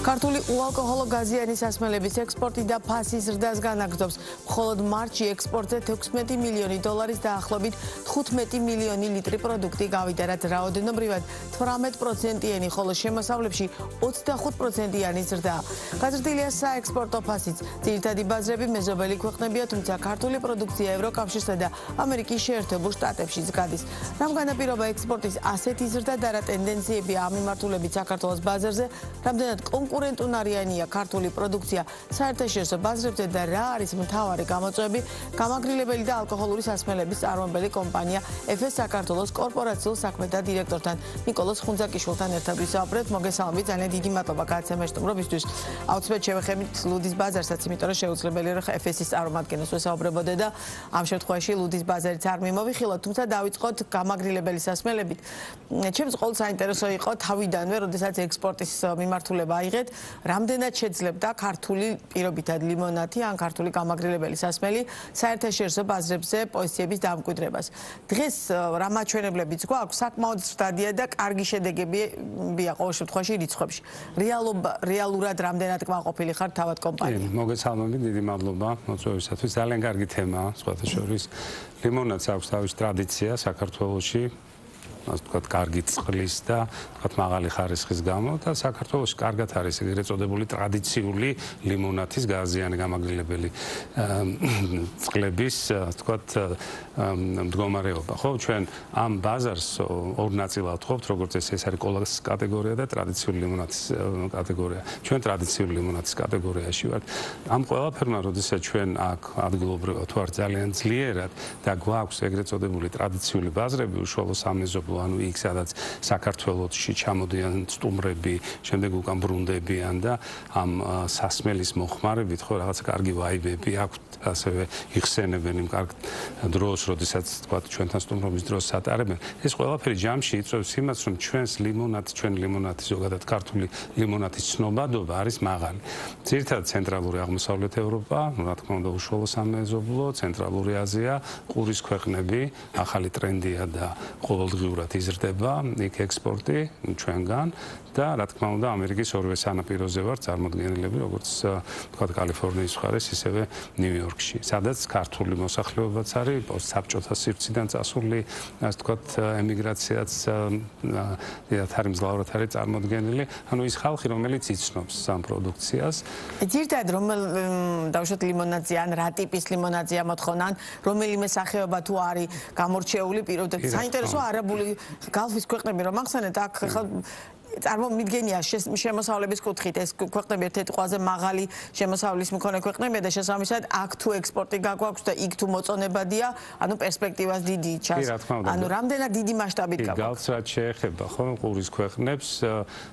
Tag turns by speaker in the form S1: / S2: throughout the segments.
S1: ქართული უალკოჰოლო გაზიანი სასმელების ექსპორტი და ფასის ზრდას განაგრძობს. მხოლოდ მარტში ექსპორტზე 16 მილიონი დოლარის დაახლოებით 15 მილიონი ლიტრი პროდუქტი გავიდა, რაც რაოდენობრივად 18%-იანი, ხოლო შემოსავლებში 25%-იანი ზრდაა. გაზრდილია საექსპორტო ფასიც. ძირითადი ბაზრები მეზობელი ქვეყნებია, თუმცა ქართული პროდუქცია ევროკავშირსა და ამერიკის შეერთებულ შტატებშიც გადის. რამ განაპირობა ექსპორტის ასეთი ზრდა და რა ტენდენციებია ამ მიმართულებით საქართველოს ბაზარზე, რამდენად კონკურენტუნარიანია ქართული პროდუქცია საერთაშორისო ბაზრებზე და რა არის მთავარი გამოწვევები, გამაგრილებელი და ალკოჰოლური სასმელების წარმოებელი კომპანია FS საქართველოს კორპორაციულ საქმეთა დირექტორთან ნიკოლოზ ხუნძაკიშვილთან ერთად ვისაუბრეთ. მოგესალმებით, ძალიან დიდი მადლობა გადაცემაში სტუმრობისთვის. აუცილებლად შევეხებით ლუდის ბაზარსაც, იმიტომ რომ შეუძლებელია რომ FS-ის წარმომადგენლებს ვესაუბრებოდე და ამ შემთხვევაში ლუდის ბაზარიც არ მიმოვიხილოთ, თუმცა დავიწყოთ გამაგრილებელი სასმელებით. ჩემს ყოველ საინტერესო იყო თავიდანვე, როდესაც ექსპორტის მიმართულება აიღეთ, რამდენად შეძლებდა ქართული პირობითად ლიმონათი ან ქართული გამაგრილებელი სასმელი საერთაშორისო ბაზრებზე პოზიციების დამკვიდრებას. დღეს რა მაჩვენებლებიც გვაქვს, საკმაოდ ზრდადია და კარგი შედეგებია ყოველ შემთხვევაში რიცხვებში. რეალურად რამდენად კმაყოფილი ხართ თავად კომპანია?
S2: მოგესალმებით, დიდი მადლობა მოწვევისათვის. ძალიან კარგი თემაა, სხვათა შორის. ლიმონადს აქვს თავისი ტრადიცია საქართველოში. ასე ვთქვათ, კარგი წყლის და ვთქვათ, მაღალი ხარისხის გამო და საქართველოში კარგად არის ეგრეთ წოდებული ტრადიციული ლიმონათის გაზიანი გამაგრილებელი წყლების, ვთქვათ, მდგომარეობა. ხო, ჩვენ ამ ბაზარს ორ ნაწილად ვთქვათ, როგორც ეს არის კოლას კატეგორია და ტრადიციული ლიმონათის კატეგორია. ჩვენ ტრადიციული ლიმონათის კატეგორიაში ვართ. ამ ყველაფერმა, როდესაც ჩვენ აქ ადგილობრივად ვართ ძალიან ძლიერად და გვაქვს ეგრეთ წოდებული ტრადიციული ბაზრები, უშუალო სამეზობლო ანუ იქ სადაც საქართველოში ჩამოდიან სტუმრები, შემდეგ უკან ბრუნდებიან და ამ სასმელის მოხმარებით ხო რაღაცა კარგი ვაიბები აქვთ, ასევე იხსენებენ იმ კარგ დროს, როდესაც თქვა ჩვენთან სტუმრობის დროს ატარებენ. ეს ყველაფერი ჯამში იწვევს იმას, რომ ჩვენი ლიმონათი ზოგადად ქართული ლიმონათის ცნობადობა არის მაღალი. ძირითადად ცენტრალური აღმოსავლეთ ევროპა, რა თქმა უნდა უშუალო სამეზობლო, ცენტრალური აზია, ყურის ქვეყნები, ახალი ტრენდია და ყოველდღიურად იზრდება იქ ექსპორტი ჩვენგან და რა თქმა უნდა ამერიკის ორივე სანაპიროზე ვარ წარმოდგენილები, როგორც თქვა კალიფორნიის მხარეს, ისევე ნიუ-იორკში, სადაც ქართული მოსახლეობაც არის, საბჭოთა სივრციდან წასული, ასე ვთქვათ, ემიგრაციაც დიდად არის მძლავრად არის წარმოდგენილი, ანუ ის ხალხი, რომელიც იცნობს ამ პროდუქციას.
S1: ძირითადად დავუშვათ ლიმონადზე ან რა ტიპის ლიმონადზეა მოთხოვნა, ან რომელიმე სახეობა თუ არის გამორჩეული პირობითად. საინტერესო არაბული გალფის ქვეყნები რომ ახსენეთ, აქ ხა წარმომიდგენია შემოსავლების კუთხით ეს ქვეყნები ერთ-ერთი ყველაზე მაღალი შემოსავლის მქონე ქვეყნებია და შესაბამისად აქ თუ ექსპორტი გაგვაქვს და იქ თუ მოწონებადია, ანუ პერსპექტივას დიდი ჩანს. ანუ რამდენად დიდი მასშტაბით გაგვაქვს?
S2: გალფს რაც შეეხება ხო ყურის ქვეყნებს,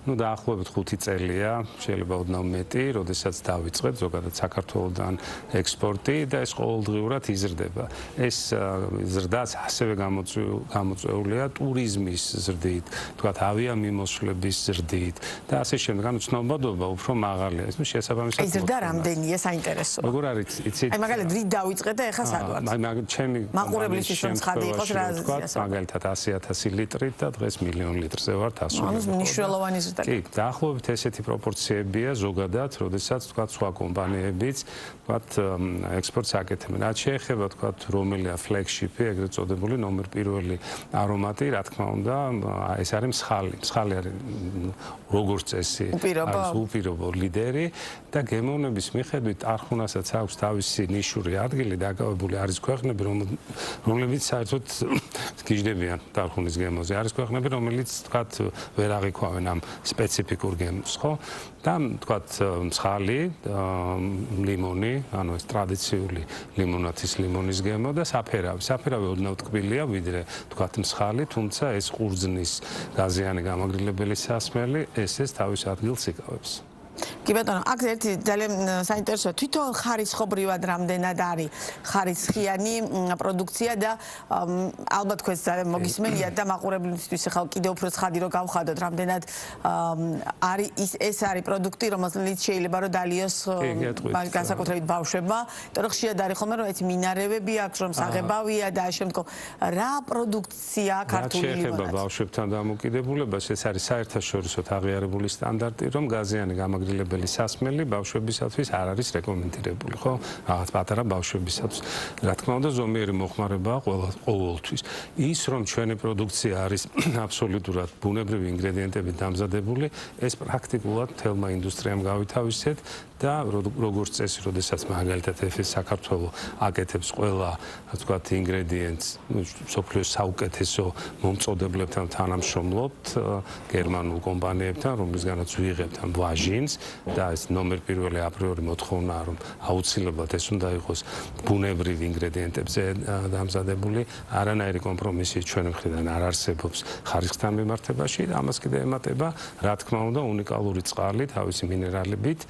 S2: ნუ დაახლოებით 5 წელია, შეიძლება ოდნავ მეტი, როდესაც დავიწყეთ ზოგადად საქართველოსთან ექსპორტი და ეს ყოველდღიურად იზრდება. ეს ზრდაც ასევე გამოწვეულია ტურიზმის ზრდით, თქვათ ავიამიმოსვლების ზრდით და ასე შემდეგ, ანუ ცნობადობა უფრო მაღალია. ეს შესაბამისად
S1: ზრდა რამდენია საინტერესოა.
S2: როგორ არის, იცით?
S1: აი მაგალითად რით დავიწყეთ და ეხლა სად ვართ?
S2: ჩემი
S1: მაყურებლისთვის რომ ცხადი იყოს რა აზრია?
S2: მაგალითად 100,000 ლიტრით და დღეს მილიონ litrზე ვართ ასული.
S1: ანუ მნიშვნელოვანი ზრდა.
S2: კი, დაახლოებით ესეთი პროპორციებია ზოგადად, როდესაც თქვა სხვა კომპანიებიც თქვა ექსპორტს აკეთებენ. რაც შეეხება თქვა რომელია ფლეგშიპი, ეგრეთ წოდებული ნომერ პირველი არომატი, რა თქმა უნდა, ეს არის მსხალი. მსხალი არის როგორც წესი არის უპირობო ლიდერი და გემოვნების მიხედვით არხუნასაც აქვს თავისი ნიშური ადგილი დაკავებული არის ქვეყნები, რომლებიც საერთოდ გიждდებიან არხუნის გემოზე. არის ქვეყნები, რომელიც თქვათ ვერ აღიქვამენ ამ სპეციფიკურ გემოს, ხო? და თქვათ მსხალი, ლიმონი, ანუ ეს ტრადიციული ლიმონათის ლიმონის გემო და საფერავი. საფერავი ოდნავ ტკბილია ვიდრე თქვათ მსხალი, თუმცა ეს ყურძნის გაზიანი გამაგრილებელი სასმელი ეს თავის ადგილს იკავებს.
S1: კი ბატონო, აქ ერთი ძალიან საინტერესოა, თვითონ ხარისხობრივად რამდენად არის ხარისხიანი პროდუქცია და ალბათ თქვენს ძალიან მოგისმენია და მაყურებლისთვის ახლა კიდევ უფრო ცხადი რომ გავხადოთ, რამდენად არის ეს არის პროდუქტი, რომელიც შეიძლება რომ დალიოს განსაკუთრებით ბავშვებმა, იმიტომ რომ ხშირად არის ხოლმე რომ ეს მინარევები აქვს, რომ საღებავია და ამ შემდგომ რა პროდუქცია ქართული ლიმონადი.
S2: შეეხება ბავშვებთან დამოკიდებულებას, ეს არის საერთაშორისო აღიარებული სტანდარტი, რომ გაზიანი გამაგრილებელი სასმელი ბავშვებისათვის არ არის რეკომენდირებული, ხო? რაღაც პატარა ბავშვებისათვის. რა თქმა უნდა, ზომიერი მოხმარებაა ყოველთვის. ის რომ ჩვენი პროდუქცია არის აბსოლუტურად ბუნებრივი ინგრედიენტებით დამზადებული, ეს პრაქტიკულად თელმა ინდუსტრიამ გავითავისეთ და როგორც წესი, როდესაც მაგალითად FS საქართველოს აკეთებს ყველა, ასე ვთქვათ, ინგრედიენტს, მსოფლიოს საუკეთესო მომწოდებლებთან თანამშრომლობთ გერმანულ კომპანიებთან, რომლისგანაც ვიღებთ ამ ვაჟინს და ეს ნომერ პირველი აპრიორი მოთხოვნაა, რომ აუცილებლად ეს უნდა იყოს ბუნებრივი ინგრედიენტებზე დამზადებული, არანაირი კომპრომისი ჩვენი მხრიდან არ არსებობს ხარისხთან მიმართებაში და ამას კიდე ემატება, რა თქმა უნდა, უნიკალური წყალი თავისი მინერალებით.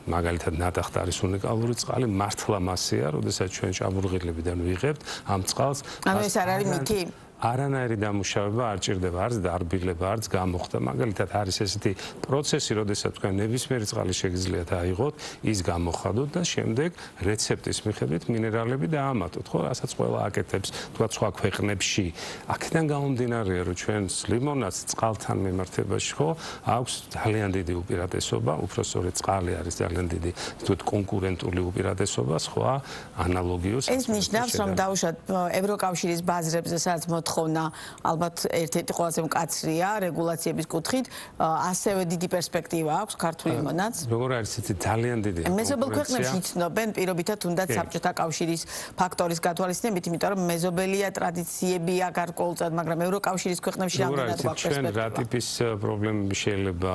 S2: მაგალითად ნატახტ არის უნიკალური წყალი, მართლა მასია, როდესაც ჩვენ ჭაბურღილებიდან ვიღებთ ამ წყალს.
S1: ანუ ეს არ არის მითი?
S2: არანაირი დამუშავება არ ჭირდება, არც დარბილება, არც გამოხდა. მაგალითად არის ესეთი პროცესი, როდესაც თქვენ ნებისმიერი წყალი შეგიძლიათ აიღოთ, ის გამოხადოთ და შემდეგ რეცეპტის მიხედვით მინერალები დაამატოთ, ხო, რასაც ყველა აკეთებს, თქვა სხვა ქვეყნებში. აქედან გამომდინარეა, რომ ჩვენს ლიმონადს წყალთან მიმართებაში, ხო, აქვს ძალიან დიდი უპირატესობა, უფრო სწორედ წყალი არის ძალიან დიდი, თვით კონკურენტული უპირატესობა სხვა ანალოგიურ.
S1: ეს ნიშნავს, რომ დაუშვათ ევროკავშირის ბაზრებზე, სადაც მოთხოვნა ალბათ ერთ-ერთი ყველაზე მკაცრია რეგულაციების კუთხით, ასევე დიდი პერსპექტივა აქვს ქართულ ლიმონადს.
S2: როგორ არის იცით, ძალიან დიდი
S1: მეზობელ ქვეყნებში იცნობენ პირობითად თუნდაც საბჭოთა კავშირის ფაქტორის გათვალისწინებით, იმიტომ რომ მეზობელია ტრადიციებია გარკვეულწად, მაგრამ ევროკავშირის ქვეყნებში რამდენად გვაქვს პერსპექტივა.
S2: ჩვენ რა ტიპის პრობლემები შეიძლება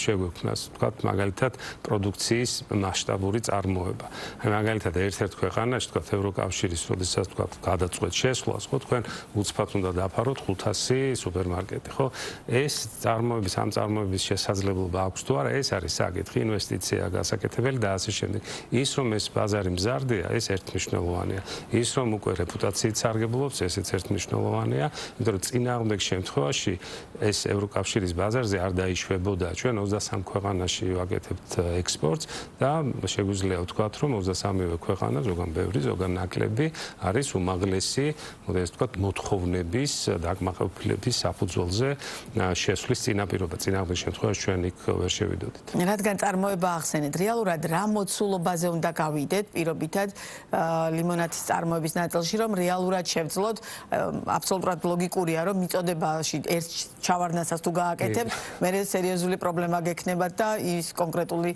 S2: შეგვექმნას, ვთქვათ, მაგალითად პროდუქციის მასშტაბური წარმოება. მაგალითად ერთ-ერთ ქვეყანაში, ვთქვათ, ევროკავშირის, როდესაც ვთქვათ, გადაწყვეტ შესვლას, ხო, თქვენ უცბად უნდა დაფაროთ 500 სუპერმარკეტი, ხო? ეს წარმოების, ამ წარმოების შესაძლებლობა აქვს თუ არა, ეს არის საკითხი, ინვესტიცია გასაკეთებელი და ასე შემდეგ. ის რომ ეს ბაზარი მზარდია, ეს ერთმნიშვნელოვანია. ის რომ უკვე რეპუტაციით სარგებლობს, ესეც ერთმმნიშვნელოვანია, იმიტომ რომ წინააღმდეგ შემთხვევაში ეს ევროკავშირის ბაზარზე არ დაიშვებოდა. ჩვენ 23 ქვეყანაში ვაკეთებთ ექსპორტს და შეგვიძლია ვთქვათ, რომ 23-ვე ქვეყანა, ზოგან ბევრი, ზოგან ნაკლები, არის უმაღლესი, ეს ვთქვათ, მოთხოვნების დაკმაყოფილების საფუძველზე შესვლის წინაპირობა. წინააღმდეგ შემთხვევაში ჩვენ იქ ვერ შევიდოდით.
S1: რადგან წარმოება ახსენეთ, რეალურად რა მოცულობაზე უნდა გავიდეთ პირობითად ლიმონადის წარმოების ნაწილში, რომ რეალურად შევძლოთ, აბსოლუტურად ლოგიკურია, რომ მიწოდებაში ერთ ჩავარდნასაც თუ გააკეთებთ, მერე სერიოზული პრობლემა გექნებათ და ის კონკრეტული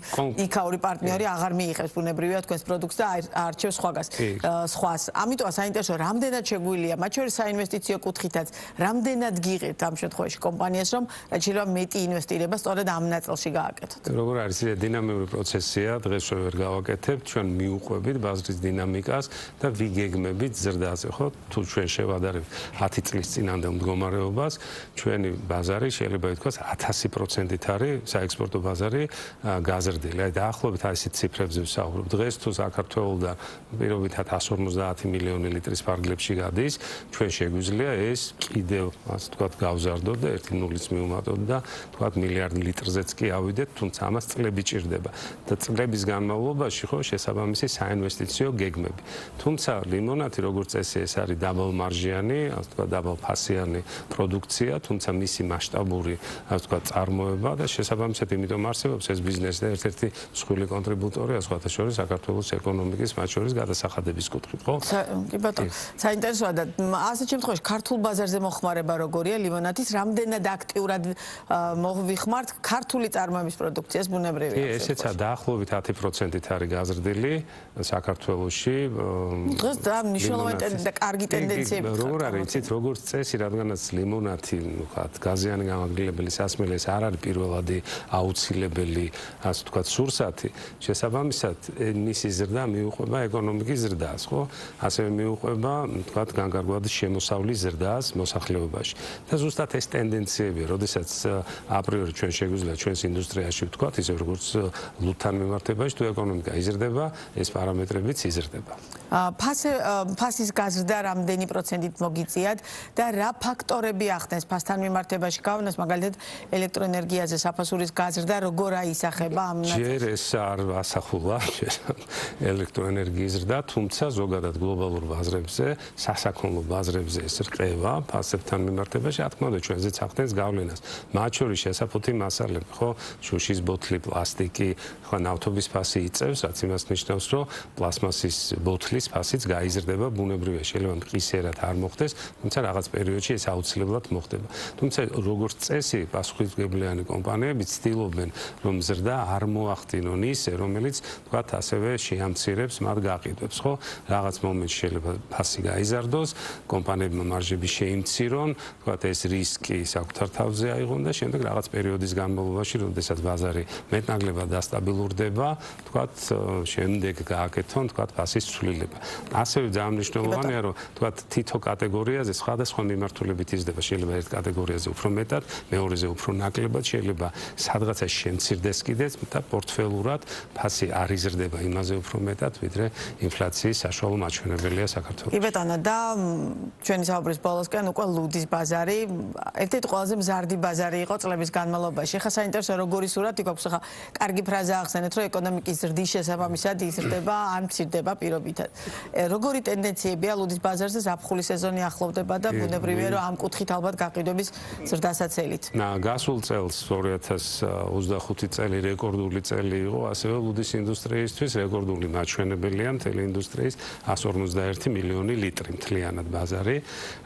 S1: იქაური პარტნიორი აღარ მიიღებს ბუნებრივია თქვენს პროდუქტს და აარჩევს სხვას. ამიტომ საინტერესო, რამდენად შეგვიძლია, მათ შორის საინვესტიციო კუთხითაც, რამდენად გიღებთ ამ შემთხვევაში კომპანიას, რომ რაც შეიძლება მეტი ინვესტირება სწორედ ამ ნაწილში გააკეთოთ.
S2: როგორ არის, ეს დინამიური პროცესია, დღეს ვერ გავაკეთებთ, ჩვენ მიუყვებით ბაზრის დინამიკას და ვიგეგმებით ზრდაზე, ხო? თუ ჩვენ შევადარებთ 10 წლის წინანდელ მდგომარეობას, ჩვენი ბაზარი შეიძლება ითქვას 1000%-ით არის საექსპორტო ბაზარი გაზრდილი. აი დაახლოებით ასეთი ციფრებზე ვსაუბრობ. დღეს თუ საქართველოსთან პირობითად 150 მილიონი ლიტრის ფარგლებში გადის, ჩვენ შეგვიძლია ეს კიდევ, ასე ვთქვათ, გავზარდოთ და 1 ნულიც მივუმატოთ და ვთქვათ მილიარდ ლიტრზეც კი ავიდეთ, თუმცა ამას წლები ჭირდება. და წლების განმავლობაში ხო შესაბამისი საინვესტიციო გეგმები. თუმცა ლიმონადი როგორც წესი ეს არის დაბალმარჟიანი, ასე ვთქვათ, დაბალფასიანი პროდუქცია, თუმცა მისი მასშტაბური, ასე ვთქვათ, წარმოება და შესაბამისად იმიტომ არსებობს ეს ბიზნესი და ერთ-ერთი მსხვილი კონტრიბუტორია სხვათა შორის საქართველოს ეკონომიკის, მათ შორის გადასახადების კუთხით, ხო?
S1: კი ბატონო, საინტერესოა და ასეთ შემთხვევაში ქართულ ბაზარზე მოხმარება როგორია ლიმონადის, რამდენად აქტიურად მოვიხმართ ქართული წარმოების პროდუქციას ბუნებრივია.
S2: ესეცა დაახლოებით 10%-ით არის გაზრდილი საქართველოში.
S1: დღეს და მნიშვნელოვანი და კარგი ტენდენციები.
S2: როგორ არის, იცით, როგორც წესი, რადგანაც ლიმონადი, ვთქვათ, გაზიანი გამაგრილებელი სასმელი ეს არ არის პირველადი აუცილებელი, ასე ვთქვათ, სურსათი. შესაბამისად, მისი ზრდა მიუყვება ეკონომიკის ზრდას, ხო? ასევე მიუყვება, ვთქვათ, განკარგვადი შემოსავლის ზრდას მოსახლეობაში. და ზუსტად ეს ტენდენციებია, როდესაც აპრიორი ჩვენ შეგვიძლია ჩვენს ინდუსტრიაში ვთქვათ, ისე როგორც ლუდთან მიმართებაში, თუ ეკონომიკა იზრდება, ეს პარამეტრებიც იზრდება.
S1: ფასის გაზრდა რამდენი პროცენტით მოგიწიათ და რა ფაქტორები ახდენს ფასთან მიმართებაში გავლენას, მაგალითად ელექტროენერგიაზე საფასურის გაზრდა როგორ აისახება ამ
S2: ჯერ ეს არ ასახულა ელექტროენერგიის ზრდა, თუმცა ზოგადად გლობალურ ბაზრებზე, სასაქონლო ბაზრებზე ეს რყევა ფასებთან მიმართებაში, რა თქმა უნდა, ჩვენზეც ახდენს გავლენას. მათ შორის შესაფუთი მასალები, ხო, შუშის ბოთლი, პლასტიკი, ხო, ნავთობის ფასი იწევს, რაც იმას ნიშნავს, რომ პლასმასის ბოთლის ფასიც გაიზრდება ბუნებრივია, შეიძლება მყისიერად არ მოხდეს, თუმცა რაღაც პერიოდში ეს აუცილებლად მოხდება. თუმცა როგორც წესი, პასუხისმგებლიანი კომპანიები ცდილობენ, რომ ზრდა არ მოახდინონ ისე, რომელიც, თქვათ, ასევე შეამცირებს მათ გაყიდვებს, ხო? რაღაც მომენტში შეიძლება ფასი გაიზარდოს, კომპანიებმა მარჟები შეიმცირონ, თქვათ, ეს რისკი საკუთარ თავზე აიღონ და შემდეგ რაღაც პერიოდის განმავლობაში, როდესაც ბაზარი მეტნაკლებად დასტაბილურდება, თქვათ, შემდეგ გააკეთონ, თქვათ, ფასის ცვლილება. ასევე ძალიან მნიშვნელოვანია, რომ თქვათ, თითო კატეგორიაზე სხვადასხვა მიმართულებით იზრდება, შეიძლება ერთ კატეგორიაზე უფრო მეტად, მეორეზე უფრო ნაკლებად, შეიძლება სადღაცა შემცირდეს კიდეც და პორტფელურად ფასი არ იზრდება იმაზე უფრო მეტად, ვიდრე ინფლაციის საშუალო მაჩვენებელია საქართველოში.
S1: კი ბატონო, და ჩვენი საუბრის ბოლოსკენ უკვე ლუდის ბაზარი ერთ-ერთი ყველაზე მზარდი ბაზარი იყო წლების განმავლობაში. ხა საინტერესო როგორი სურათი გვაქვს, ხა კარგი ფრაზა ახსენეთ, რომ ეკონომიკის ზრდის შესაბამისად იზრდება ან მცირდება პირობითად. როგორი ტენდენციებია ლუდის ბაზარზე, ზაფხულის სეზონი ახლოვდება და ბუნებრივია, რომ ამ კუთხით ალბათ გაყიდვების ზრდასაც ელით.
S2: გასულ წელს 2025 წელი რეკორდული წელი იყო, ასევე ლუდის ინდუსტრიისთვის რეკორდული მაჩვენებელია მთელი ინდუსტრიის 151 მილიონი ლიტრი მთლიანად ბაზარი,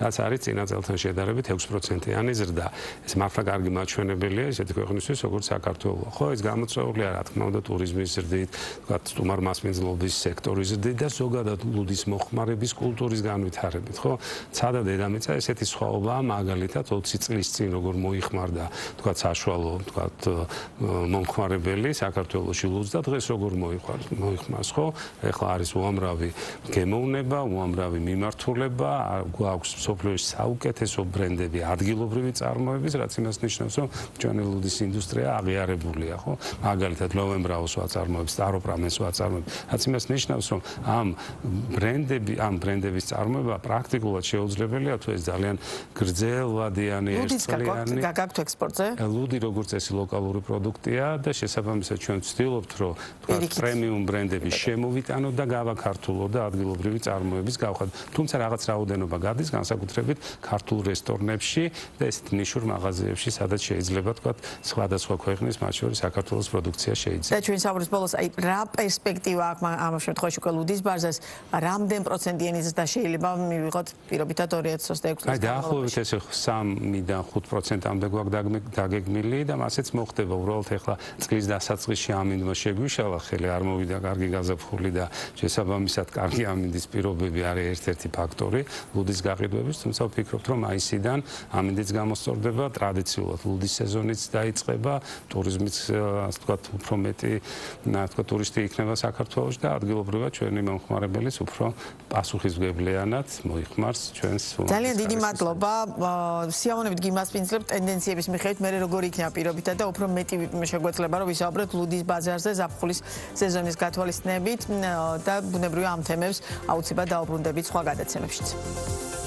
S2: რაც არის წინა წელთან შედარებით 6%-იანი ზრდა. ეს მართლა კარგი მაჩვენებელია ისეთი ქვეყნისთვის, როგორც საქართველო. ხო, ეს გამოწვეულია, რა თქმა უნდა, ტურიზმის ზრდით, თქვათ, სტუმარ-მასპინძლობის სექტორის ზრდით და ზოგადად ლუდის მოხმარების კულტურის განვითარებით, ხო? ცადა დედამიწა ესეთი სხვაობაა, მაგალითად 20 წლის წინ როგორ მოიხმარდა, თქვათ, საშუალო, თქვათ, მომხმარებელი საქართველოში ლუდს და დღეს როგორ მოიხმარს, ხო? ეხლა არის უამრავი გემოვნება, უამრავი მიმართულება, გვაქვს მსოფლიოში საუკეთესო ბრენდები, ადგილობრივი წარმოების, რაც იმას ნიშნავს, რომ ჩვენი ლუდის ინდუსტრია აღიარებულია, ხო? მაგალითად, ლოვენბრაუს ვაწარმოებს, სტაროპრამენს ვაწარმოებს, რაც იმას ნიშნავს, რომ ამ ბრენდების წარმოება პრაქტიკულად შეუძლებელია, თუ ეს ძალიან გრძელვადიანი ერთწლიანი.
S1: გაქვთ ექსპორტზე?
S2: ლუდი როგორც წესი ლოკალური პროდუქტია და შესაბამისად ჩვენ ვცდილობთ, რომ თქვათ, პრემიუმ ბრენდები შემოვიტანოთ და გავაქართულოთ და ადგილობრივი წარმოების გავხადოთ. თუმცა რაღაც რაოდენობა გადის განსაკუთრებით ქართულ რესტორნებში და ესეთ ნიშურ მაღაზიებში, სადაც შეიძლება, თქვათ, სხვადასხვა ქვეყნის, მათ შორის საქართველოს პროდუქცია შეიძლება.
S1: და ჩვენ საუბრის ბოლოს, აი რა პერსპექტივა აქვს ამ შემთხვევაში უკვე ლუდის ბაზარს, რამდენ პროცენტიანი ზრდა შეიძლება მივიღოთ პირობითად 2026 წელს?
S2: აი დაახლოებით ესე 3-დან 5%-ამდე გვაქვს დაგეგმილი და მასეც მოხდება. უბრალოდ ეხლა წლის დასაწყისში ამინდმა შეგვიშალა ხელი, არ მოვიდა კარგი გაზაფხული და შესაბამისად კარგი ამინდის პირობები არის ერთ-ერთი ფაქტორი ლუდის გაყიდვების, თუმცა ვფიქრობთ, რომ მაისიდან ამინდიც გამოსწორდება, ტრადიციულად ლუდის სეზონიც დაიწყება, ტურიზმიც, ასე ვთქვათ, უფრო მეტი, თქვათ, ტურისტი იქნება საქართველოში და ადგილობრივად ჩვენი მომხმარებელიც უფრო პასუხისმგებლიანად მოიხმარს ჩვენს.
S1: ძალიან დიდი მადლობა. სიამოვნებით გიმასპინძლებთ ტენდენციების მიხედვით, მე როგორი იქნება პირობითად და უფრო მეტი შეგვეძლება, რომ ვისაუბროთ ლუდის ბაზარზე ზაფხულის სეზონის გათვალისწინებით და ბუნებრივია ამ თემებს აუცილებლად დაუბრუნდებით სხვა გადაცემებშიც.